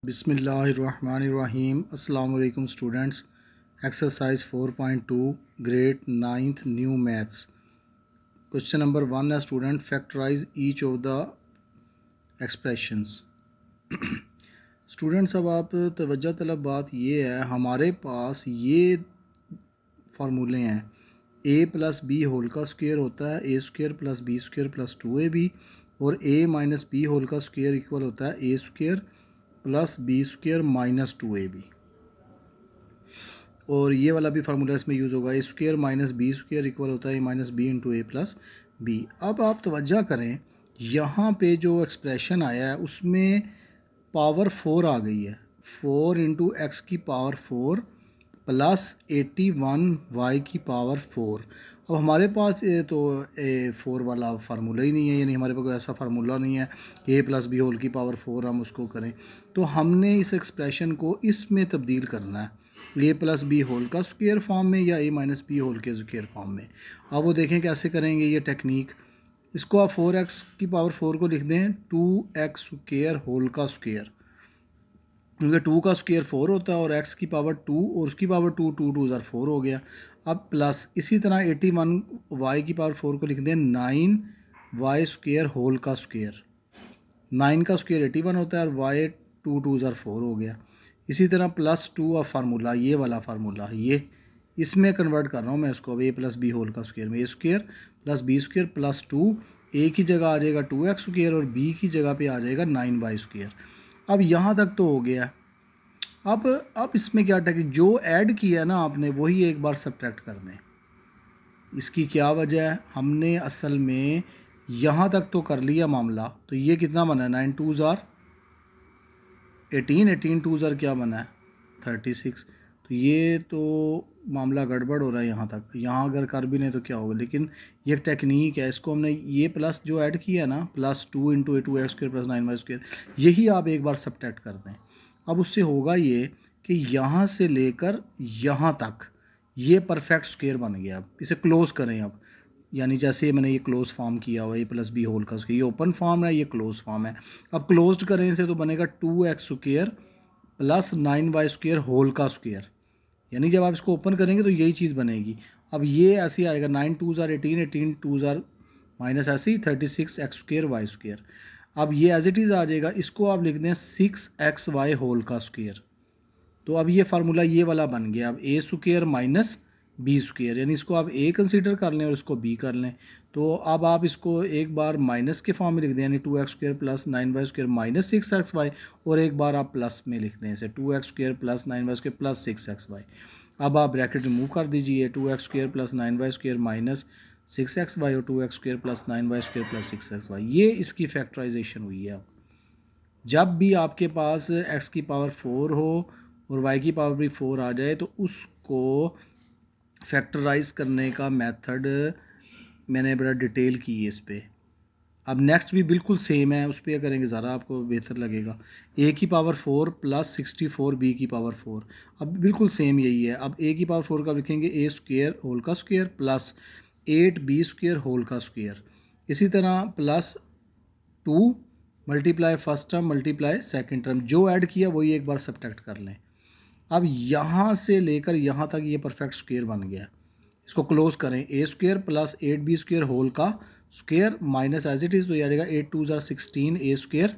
बिस्मिल्लाहिर्रहमानिर्रहीम। अस्सलाम वालेकुम students. Exercise 4.2 grade 9th new maths. Question number 1 है student, factorise each of the expressions. Students अब आप तवज्जो तलब बात ये है, हमारे पास ये फार्मूले हैं। ए प्लस बी होल का स्क्वायर होता है A square plus B square plus 2ab, और ए माइनस बी होल का स्क्वायर इक्वल होता है A square plus B square minus 2ab। और ये वाला भी फार्मूला इसमें यूज़ होगा, A square minus B square equal होता है A minus B into A plus B. अब आप तवज्जो करें, यहाँ पे जो एक्सप्रेशन आया है उसमें पावर 4 आ गई है। 4 इंटू एक्स की पावर 4 प्लस 81 वाई की पावर 4। अब हमारे पास ये तो 4 वाला फार्मूला ही नहीं है, यानी हमारे पास कोई ऐसा फार्मूला नहीं है ए प्लस बी होल की पावर 4 हम उसको करें। तो हमने इस एक्सप्रेशन को इसमें तब्दील करना है, ए प्लस बी होल का स्क्वायर फॉर्म में या ए माइनस बी होल के स्क्वायर फॉर्म में। अब वो देखें कैसे करेंगे ये टेक्निक। इसको आप 4x की पावर 4 को लिख दें 2x स्क्वायर होल का स्क्वायर, क्योंकि 2 का स्क्वायर 4 होता है और x की पावर 2 और उसकी पावर 2, 2 2 ज़ार 4 हो गया। अब प्लस इसी तरह 81 y की पावर 4 को लिख दें 9y स्क्वायर होल का स्क्वायर। 9 का स्क्वायर 81 होता है और y 2 2 ज़ार 4 हो गया। इसी तरह प्लस 2 का फार्मूला, ये वाला फार्मूला, ये इसमें कन्वर्ट कर रहा हूँ मैं इसको। अब ए प्लस बी होल का स्क्वायर में A square plus B square plus 2, A की जगह आ जाएगा 2x स्क्वायर और बी की जगह पे आ जाएगा 9y स्क्वायर। अब यहाँ तक तो हो गया। अब इसमें क्या टेक्निक, जो ऐड किया ना आपने वही एक बार सब्ट्रैक्ट कर दें। इसकी क्या वजह है, हमने असल में यहाँ तक तो कर लिया मामला। तो ये कितना बना है, 9 2 ज़ार 18, 18 2 ज़ार क्या बना है 36। तो ये तो मामला गड़बड़ हो रहा है यहाँ तक। यहाँ अगर कर भी नहीं तो क्या होगा, लेकिन ये एक टेक्निक है। इसको हमने ये प्लस जो ऐड किया ना, प्लस 2 इंटू ए 2x square plus 9y square, यही आप एक बार सब्ट्रैक्ट कर दें। अब उससे होगा ये कि यहाँ से लेकर यहाँ तक ये परफेक्ट स्क्वायर बन गया। अब इसे क्लोज़ करें। अब यानी जैसे मैंने ये क्लोज फॉर्म किया हुआ, ए प्लस बी होल का स्क्वायर, ये ओपन फॉर्म है, ये क्लोज फॉर्म है। अब क्लोज करें से तो बनेगा 2x square plus 9y square whole का स्क्वायर। यानी जब आप इसको ओपन करेंगे तो यही चीज़ बनेगी। अब ये ऐसे ही आएगा 9 2 ज़ार 18, 18 2 ज़ार माइनस ऐसे ही 36 एक्स स्क्वायर वाई स्क्वायर। अब ये एज इट इज़ आ जाएगा। इसको आप लिख दें 6xy होल का स्क्वायर। तो अब ये फार्मूला ये वाला बन गया। अब ए स्क्वायर माइनस बी स्क्वायर, यानी इसको आप ए कंसीडर कर लें और इसको बी कर लें। तो अब आप इसको एक बार माइनस के फॉर्म में लिख दें, यानी 2x square plus 9y square minus 6xy, और एक बार आप प्लस में लिख दें इसे 2x square plus 9y square plus 6xy। अब आप ब्रैकेट रिमूव कर दीजिए, 2x square plus 9y square minus 6xy और 2x square plus 9y square plus 6xy, ये इसकी फैक्टराइजेशन हुई है। अब जब भी आपके पास x की पावर 4 हो और y की पावर भी 4 आ जाए तो उसको फैक्टराइज करने का मेथड मैंने बड़ा डिटेल की है इस पर। अब नेक्स्ट भी बिल्कुल सेम है, उस पर करेंगे ज़रा आपको बेहतर लगेगा। a की पावर 4 प्लस 64 b की पावर 4, अब बिल्कुल सेम यही है। अब a की पावर 4 का लिखेंगे ए स्क्वायर होल का square plus 8b square whole का स्क्वायर। इसी तरह plus 2 multiply first term multiply second term, जो ऐड किया वही एक बार सब्ट्रैक्ट कर लें। अब यहाँ से लेकर यहाँ तक ये परफेक्ट स्क्वायर बन गया। इसको क्लोज करें, A square plus 8b square whole का square minus as it is, तो ये आ जाएगा 8 2 ज़ार 16 ए स्क्वायर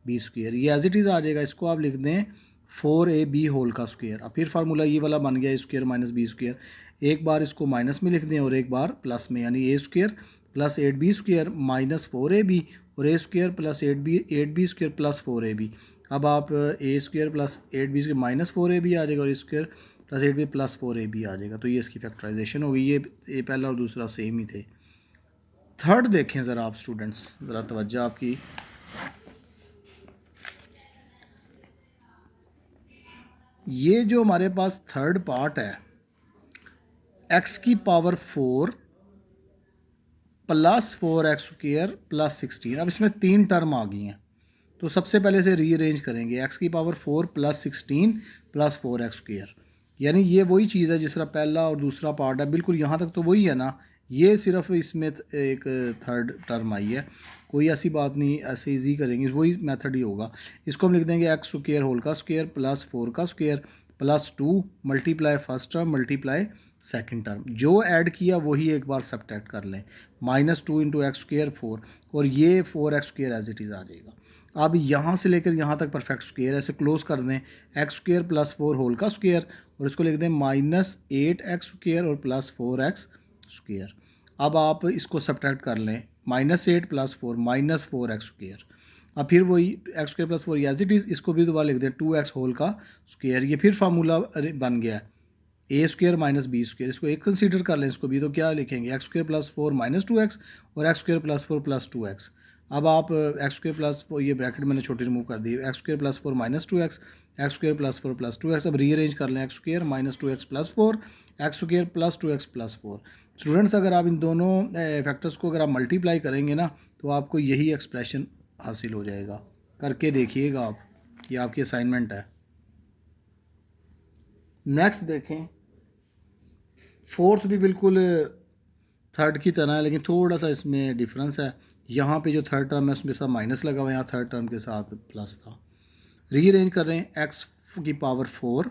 बी स्क्वायर, ये एज इट इज़ आ जाएगा। इसको आप लिख दें 4ab होल का स्क्वायर। अब फिर फार्मूला ये वाला बन गया, ए स्क्वायर माइनस बी स्क्वायर। एक बार इसको माइनस में लिख दें और एक बार प्लस में, यानी A square plus 8b square minus 4ab और A square plus 8b square plus 4ab। अब आप A square plus 8b square minus 4ab आ जाएगा और A square plus 8b plus 4ab आ जाएगा। तो ये इसकी फैक्टराइजेशन हो गई। ये पहला और दूसरा सेम ही थे। थर्ड देखें ज़रा आप स्टूडेंट्स, ज़रा तवज्जो आपकी। ये जो हमारे पास थर्ड पार्ट है, x की power 4 plus 4x square plus 16, अब इसमें 3 टर्म आ गई हैं। तो सबसे पहले से रीअरेंज करेंगे, x की power 4 plus 16 plus 4x square, यानी ये वही चीज़ है जिस तरह पहला और दूसरा पार्ट है, बिल्कुल यहाँ तक तो वही है ना। ये सिर्फ इसमें एक थर्ड टर्म आई है। कोई ऐसी बात नहीं, ऐसे इजी करेंगे, वही मेथड ही होगा। इसको हम लिख देंगे एक्स स्क्वायर होल का स्क्वायर प्लस 4 का square plus 2 multiply first term multiply second term, जो ऐड किया वही एक बार सब्ट्रैक्ट कर लें, -2 इंटू एक्स स्क्वायर 4, और ये 4x square as it is आ जाएगा। अब यहाँ से लेकर यहाँ तक परफेक्ट स्क्वायर, ऐसे क्लोज कर दें, एक्स स्क्वायर प्लस 4 होल का स्क्वायर, और इसको लिख दें -8x स्क्वायर और प्लस 4x स्क्वायर। अब आप इसको सब्ट्रैक्ट कर लें, -8 प्लस 4 -4x स्क्वायर। अब फिर वही x square plus 4 as it is, इसको भी दोबारा लिख दें 2x होल का स्क्वायर। ये फिर फार्मूला बन गया ए स्क्वायर माइनस बी स्क्वायर, इसको एक कंसीडर कर लें इसको भी, तो क्या लिखेंगे एक्स स्क्वायर प्लस 4 -2x और x square plus 4 plus 2x। अब आप एक्स स्क्वायर प्लस 4, ये ब्रैकेट मैंने छोटी रिमूव कर दी, X square plus 4 -2x, X square plus 4 plus 2x। अब रीअरेंज कर लें, X square -2x plus 4, X square plus 2x plus 4। Students अगर आप इन दोनों फैक्टर्स को अगर आप मल्टीप्लाई करेंगे ना, तो आपको यही एक्सप्रेशन हासिल हो जाएगा। करके देखिएगा आप, ये आपकी असाइनमेंट है। नेक्स्ट देखें, फोर्थ भी बिल्कुल थर्ड की तरह है, लेकिन थोड़ा सा इसमें डिफरेंस है। यहाँ पे जो थर्ड टर्म है उसमें साथ माइनस लगा हुआ है, यहाँ थर्ड टर्म के साथ प्लस था। रीअरेंज कर रहे हैं, एक्स की पावर 4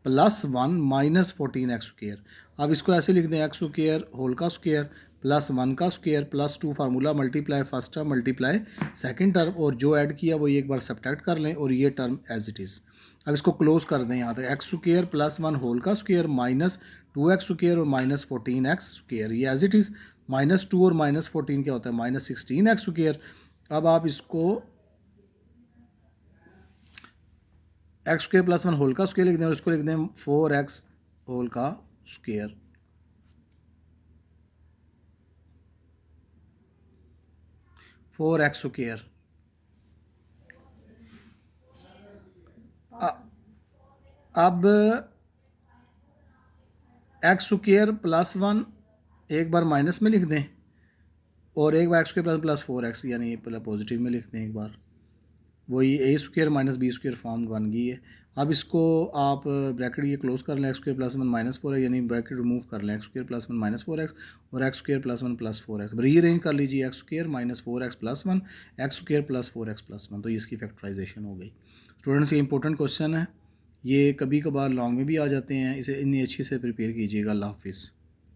प्लस 1 -14 एक्स स्क्वायर। अब इसको ऐसे लिख दें, एक्स स्क्वायर होल का स्क्वायर प्लस 1 का square plus 2 formula multiply first term multiply second term, और जो ऐड किया वो एक बार सब्ट्रैक्ट कर लें, और ये टर्म एज इट इज़। अब इसको क्लोज कर दें, यहाँ तक एक्स स्क्वायर प्लस 1 होल का स्क्वायर -2x स्क्वायर और -14x स्क्वायर, ये एज इट इज़। -2 और -14 क्या होता है, -16x स्क्वायर। अब आप इसको एक्स स्क्वायर प्लस 1 होल का स्क्वायर लिख दें, और इसको लिख दें 4x होल का स्क्वायर। Four x square. अब एक्स स्क्वायर प्लस 1 एक बार माइनस में लिख दें, और एक बार एक्स स्क्वायर प्लस 4x यानी पॉजिटिव में लिख दें एक बार, वही a square minus B square form बन गई है। अब इसको आप ब्रैकेट ये क्लोज कर लें, एक्स स्क्वायर प्लस 1 -4 है, यानी ब्रैकेट रिमूव कर लें, एक्स स्क्वायर प्लस 1 -4x और x square plus 1 plus 4x। Rearrange कर लीजिए, x square -4x plus 1 x square plus 4x plus 1, तो ये इसकी फैक्टराइजेशन हो गई। स्टूडेंट्स, ये इंपॉर्टेंट क्वेश्चन है, ये कभी कभार लॉन्ग में भी आ जाते हैं, इसे इतनी अच्छी से प्रिपेयर कीजिएगा। अल्लाह हाफिज़।